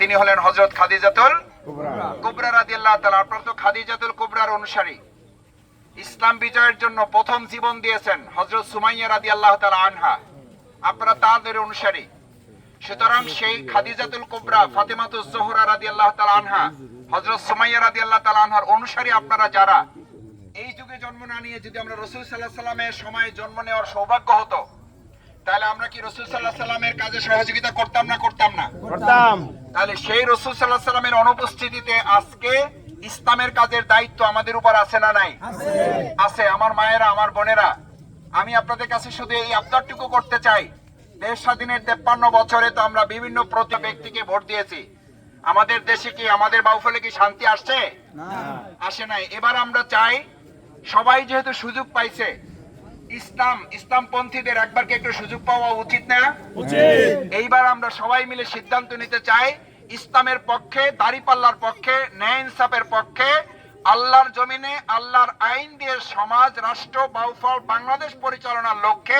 তিনি হলেন হযরত খাদিজাতুল কুবরা রাদিয়াল্লাহু তাআলা। আপনারা তো খাদিজাতুল কুবরার অনুসারী। ইসলাম বিজয়ের জন্য প্রথম জীবন দিয়েছেন হযরত সুমাইয়া রাদিয়াল্লাহু তাআলা আনহা। আপনারা তাদের অনুসারী। সুতরাং সেই খাদিজাতুল কুবরা ফাতেমাতুজ জোহরা রাদিয়াল্লাহু তাআলা আনহা, হযরত সুমাইয়া রাদিয়াল্লাহু তাআলা আনহার অনুসারী আপনারা যারা, এই যুগে জন্ম না নিয়ে যদি আমরা রাসূল সাল্লাল্লাহু আলাইহি সাল্লামের সময় জন্ম নেওয়ার সৌভাগ্য হতো, তাহলে আমরা কি রাসূল সাল্লাল্লাহু আলাইহি সাল্লামের কাজে সহযোগিতা করতাম না? করতাম না? করতাম। তাহলে সেই রাসূল সাল্লাল্লাহু আলাইহি সাল্লামের অনুপস্থিতিতে আজকে ইসলামের কাজের দায়িত্ব আমাদের উপর আছে না নাই? আছে। আমার মায়েরা, আমার বোনেরা, আমি আপনাদের কাছে শুধু এই আবদারটুকু করতে চাই, দেশ স্বাধীনের 53 বছরে তো আমরা বিভিন্ন ব্যক্তিকে ভোট দিয়েছি। আমাদের দেশে কি, আমাদের বাউফলে কি শান্তি আসছে? আসে নাই। এবার আমরা চাই, সবাই যেহেতু সুযোগ পাইছে, ইসলামপন্থীদের একবার কি একটু সুযোগ পাওয়া উচিত না? এইবার আমরা সবাই মিলে সিদ্ধান্ত নিতে চাই, ইসলামের পক্ষে, দাঁড়িপাল্লার পক্ষে, ন্যায় ইনসাফের পক্ষে, আল্লাহর জমিনে আল্লাহর আইন দিয়ে সমাজ, রাষ্ট্র, বাউফল, বাংলাদেশ পরিচালনার লক্ষ্যে